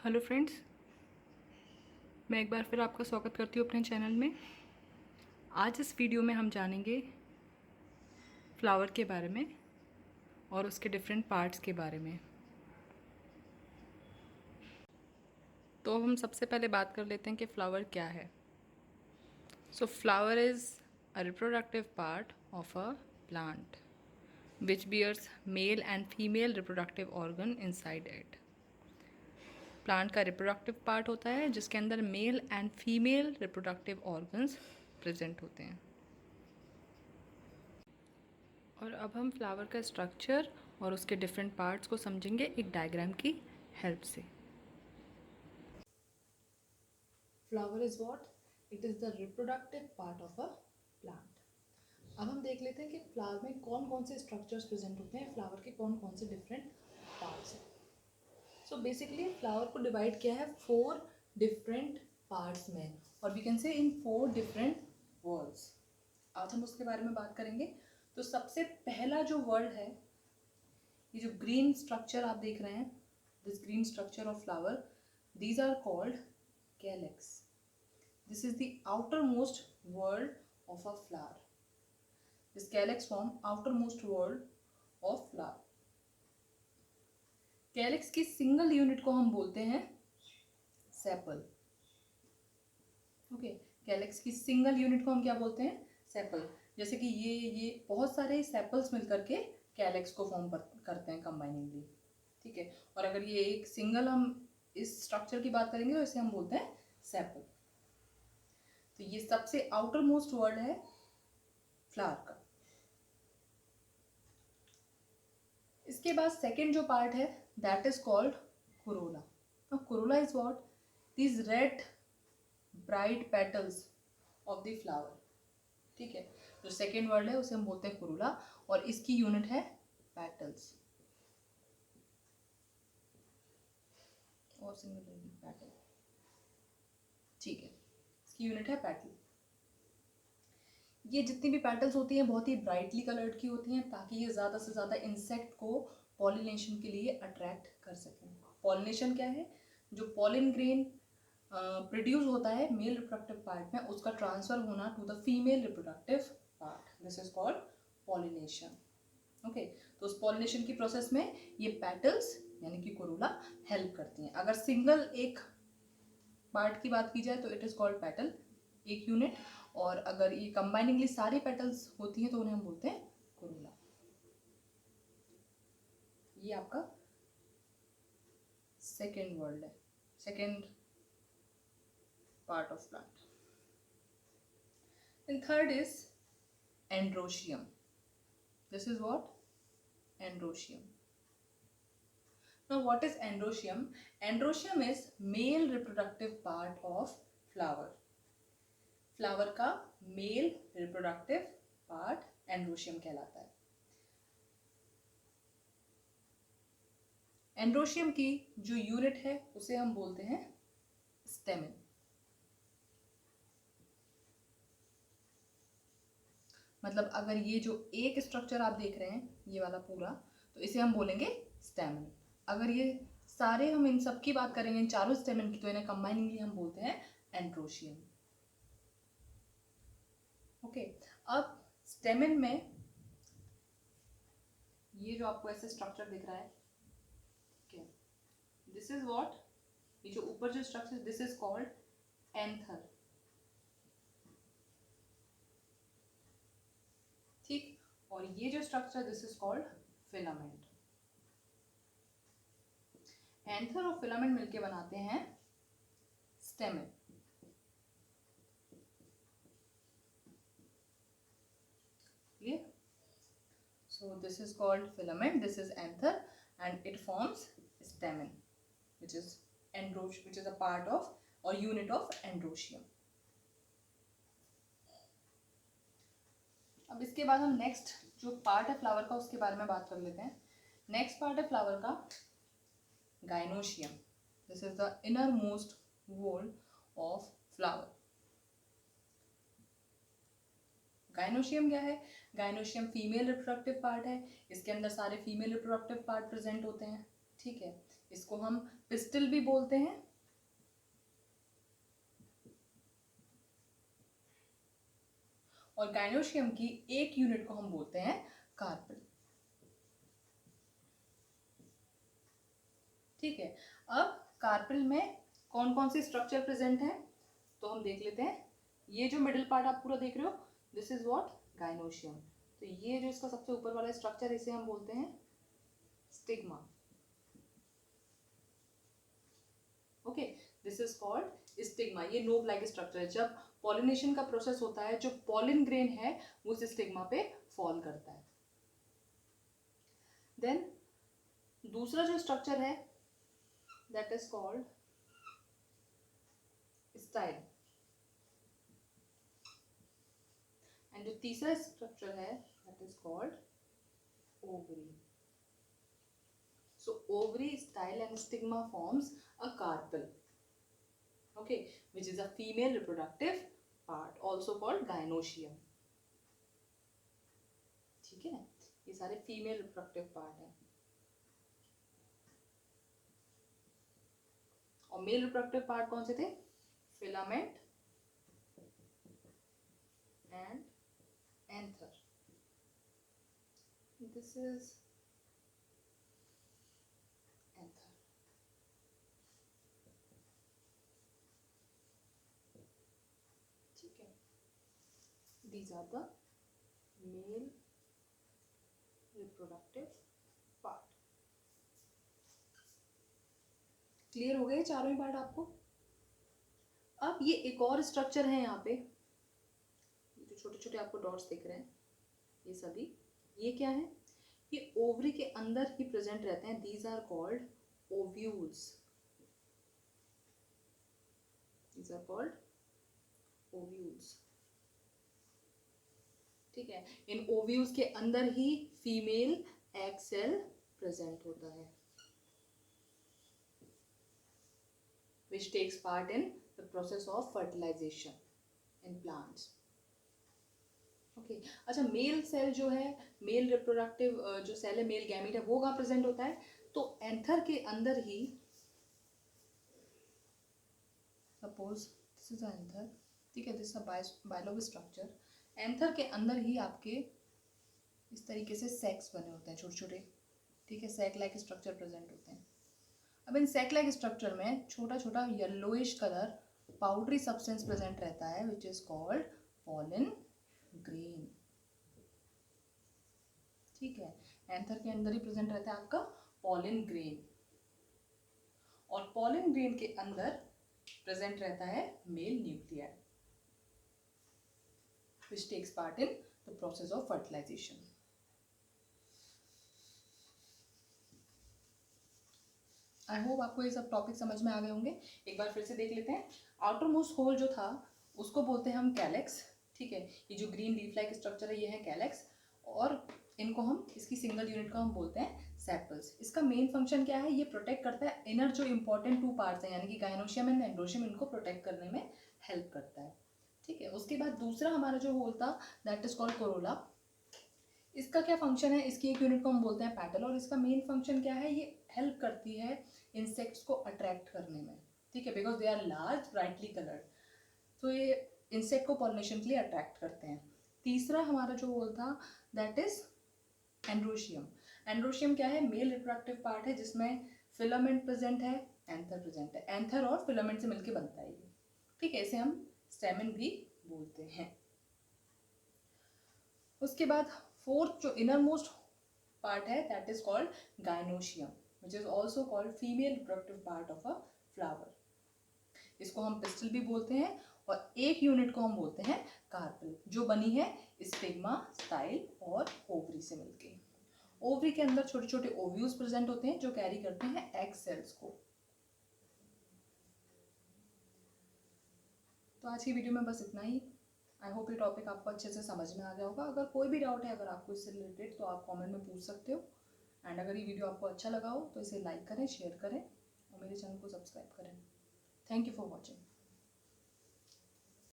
Hello friends, मैं एक बार फिर आपका स्वागत करती हूँ अपने चैनल में। आज इस वीडियो में हम जानेंगे फ्लावर के बारे में और उसके डिफरेंट पार्ट्स के बारे में। तो हम सबसे पहले बात कर लेते हैं कि फ्लावर क्या है। So flower is a reproductive part of a plant which bears male and female reproductive organ inside it. Plant का रिप्रोडक्टिव पार्ट होता है जिसके अंदर male and female reproductive organs present होते हैं। और अब हम फ्लावर का स्ट्रक्चर और उसके डिफरेंट पार्ट्स को समझेंगे एक डायग्राम की हेल्प से। Flower is what? It is the reproductive part of a plant. अब हम देख लेते हैं कि फ्लावर में कौन कौन से स्ट्रक्चर्स प्रेजेंट होते हैं, फ्लावर के कौन कौन से डिफरेंट पार्ट्स हैं। सो बेसिकली फ्लावर को डिवाइड किया है 4 डिफरेंट पार्ट्स में, और we can say in 4 different words. आज हम उसके बारे में बात करेंगे। तो सबसे पहला जो वर्ड है, ये जो ग्रीन स्ट्रक्चर आप देख रहे हैं, this green structure of flower, these are called calyx. This is the outer most whorl of a flower. This calyx form outer most whorl of flower. Calyx की सिंगल यूनिट को हम बोलते हैं sepal. Okay, calyx की single unit को हम क्या बोलते हैं? सेपल। जैसे कि ये बहुत सारे सेपल्स मिलकर के कैलेक्स को फॉर्म करते हैं कंबाइनिंगली। ठीक है, और अगर ये एक सिंगल हम इस स्ट्रक्चर की बात करेंगे तो इसे हम बोलते हैं सेपल। तो ये सबसे आउटर मोस्ट वर्ड है फ्लावर का। इसके बाद सेकेंड जो पार्ट है that is called Corolla. Now Corolla is what? These red bright petals of the flower. ठीक है, जो सेकेंड वर्ड है उसे हम बोलते हैं कोरोला, और इसकी यूनिट है पेटल्स। और सिंगल पेटल। ठीक है, इसकी यूनिट है पेटल। ये जितनी भी पेटल्स होती हैं बहुत ही ब्राइटली कलर्ड की होती हैं ताकि ये ज़्यादा से ज़्यादा इंसेक्ट को पॉलिनेशन के लिए अट्रैक्ट कर सकें। पॉलिनेशन क्या है? जो पॉलिन ग्रेन प्रोड्यूस होता है मेल रिप्रोडक्टिव पार्ट में, उसका ट्रांसफर होना to the female reproductive part, this is called pollination. Okay, तो उस पॉलिनेशन की प्रोसेस में ये पेटल्स यानी कि कोरोला हेल्प करती हैं। अगर सिंगल एक पार्ट की बात की जाए तो इट इज कॉल्ड पेटल, एक यूनिट, और अगर ये कंबाइनिंगली सारी पेटल्स होती हैं तो उन्हें हम बोलते हैं कोरोला। ये आपका सेकेंड वर्ड है, second part of plant. And third is androecium. This is what? Androecium. Now what is androecium? Androecium is male reproductive part of flower. Flower का मेल रिप्रोडक्टिव पार्ट एंड्रोशियम कहलाता है। Androecium की जो unit है उसे हम बोलते हैं स्टेमेन। मतलब अगर ये जो एक स्ट्रक्चर आप देख रहे हैं ये वाला पूरा, तो इसे हम बोलेंगे स्टेमेन। अगर ये सारे हम इन सब की बात करेंगे, इन चारों स्टेमेन की, तो इन्हें कंबाइनिंगली हम बोलते हैं एंड्रोशियम। ओके, अब स्टेमेन में ये जो आपको ऐसे स्ट्रक्चर दिख रहा है, ठीक है, दिस इज व्हाट? ये जो ऊपर जो structure, this is called anther. ठीक, और ये जो structure this is called filament. Anther और फिलामेंट मिलके बनाते हैं stamen. Clear? So this is called filament, this is anther, and it forms stamen, which is which is a part of or unit of androecium. अब इसके बाद हम next जो part है फ्लावर का उसके बारे में बात कर लेते हैं। नेक्स्ट पार्ट है फ्लावर का gynoecium. This is the inner most wall of flower. Gynoecium क्या है? गाइनोशियम फीमेल रिप्रोडक्टिव पार्ट है। इसके अंदर सारे फीमेल रिप्रोडक्टिव पार्ट प्रेजेंट होते हैं। ठीक है, इसको हम पिस्टल भी बोलते हैं, और गाइनोशियम की एक यूनिट को हम बोलते हैं कार्पेल। ठीक है, अब कार्पेल में कौन कौन से स्ट्रक्चर प्रेजेंट हैं तो हम देख लेते हैं। ये जो मिडिल पार्ट आप पूरा देख रहे हो, दिस इज व्हाट गाइनोशियम। तो ये जो इसका सबसे ऊपर वाला स्ट्रक्चर, इसे हम बोलते हैं stigma. Okay, this is called stigma. ये नोब लाइक स्ट्रक्चर है। जब पॉलिनेशन का प्रोसेस होता है, जो पॉलिन ग्रेन है वो उस स्टिग्मा पे फॉल करता है। देन दूसरा जो स्ट्रक्चर है that is called style, and जो तीसरा स्ट्रक्चर है that is called ovary. So ovary, style and stigma forms a carpel, okay, which is a female reproductive part, also called gynoecium. ठीक है, ये सारे फीमेल रिप्रोडक्टिव पार्ट हैं। और male reproductive part कौन से थे? Filament and anther. This is anther. ठीक है, these are the male reproductive part. Clear हो गए चारों ही पार्ट आपको? अब ये एक और स्ट्रक्चर है यहाँ पे, ये जो छोटे छोटे आपको डॉट्स दिख रहे हैं, ये सभी ये क्या है? ये ओवरी के अंदर ही प्रेजेंट रहते हैं। These are called ovules. These are called ovules. ठीक है, इन ओव्यूल्स के अंदर ही फीमेल एग सेल प्रेजेंट होता है, which takes part in the process of fertilization in plants. Okay, अच्छा, मेल सेल जो है, मेल रिप्रोडक्टिव जो सेल है, मेल गैमीट है, वो कहाँ प्रेजेंट होता है? तो एंथर के अंदर ही, सपोज दिस इज एंथर, ठीक है, this is bilobed structure. Anther के अंदर ही आपके इस तरीके से सेक्स बने होते हैं छोटे छोटे, ठीक है, सैक लाइक स्ट्रक्चर प्रेजेंट होते हैं। अब इन सैक लाइक स्ट्रक्चर में छोटा छोटा yellowish colour powdery substance present रहता है, which is called pollen grain. ठीक है, एंथर के अंदर ही प्रेजेंट रहता है आपका पॉलन ग्रेन, और पॉलन ग्रेन के अंदर प्रेजेंट रहता है male nuclei, which takes part in the process of fertilization. I hope आपको ये सब टॉपिक समझ में आ गए होंगे। एक बार फिर से देख लेते हैं। आउटर मोस्ट होल जो था उसको बोलते हैं हम कैलेक्स। ठीक है, ये जो ग्रीन लीफ लाइक स्ट्रक्चर है ये है कैलेक्स, और इनको हम, इसकी सिंगल यूनिट को हम बोलते हैं सेपल्स। इसका मेन फंक्शन क्या है? ये प्रोटेक्ट करता है इनर जो इंपॉर्टेंट टू पार्ट्स हैं, यानी कि गाइनोशियम एंड एंड्रोशियम, इनको प्रोटेक्ट करने में हेल्प करता है। ठीक है, उसके बाद दूसरा हमारा जो होल था दैट इज कॉल्ड कोरोला। इसका क्या फंक्शन है? इसकी एक यूनिट को हम बोलते हैं पेटल, और इसका मेन फंक्शन क्या है? ये हेल्प करती है इंसेक्ट्स को अट्रैक्ट करने में। ठीक है, because they are large brightly coloured, तो ये इंसेक्ट को पॉलिनेशन के लिए अट्रैक्ट करते हैं। तीसरा हमारा जो होल था दैट इज एंड्रोशियम। एंड्रोशियम क्या है? मेल रिप्रोडक्टिव पार्ट है, जिसमें फिलामेंट प्रेजेंट है, एंथर प्रेजेंट है। एंथर और फिलामेंट से मिलकर बनता है ये। ठीक है, इसे हम स्टेमन भी बोलते हैं। उसके बाद फोर्थ जो इनर मोस्ट पार्ट है that is called gynoecium, which is also called female reproductive part of a flower. इसको हम पिस्टल भी बोलते हैं, और एक यूनिट को हम बोलते हैं कार्पेल, जो बनी है स्टिग्मा, स्टाइल और ओवरी से मिलके। ओवरी के अंदर छोटे छोटे ओव्यूल्स प्रेजेंट होते हैं जो कैरी करते हैं एग सेल्स को। तो आज की वीडियो में बस इतना ही। आई होप ये टॉपिक आपको अच्छे से समझ में आ गया होगा। अगर कोई भी डाउट है, अगर आपको इससे रिलेटेड, तो आप कमेंट में पूछ सकते हो। एंड अगर ये वीडियो आपको अच्छा लगा हो तो इसे लाइक करें, शेयर करें और मेरे चैनल को सब्सक्राइब करें। Thank you for watching.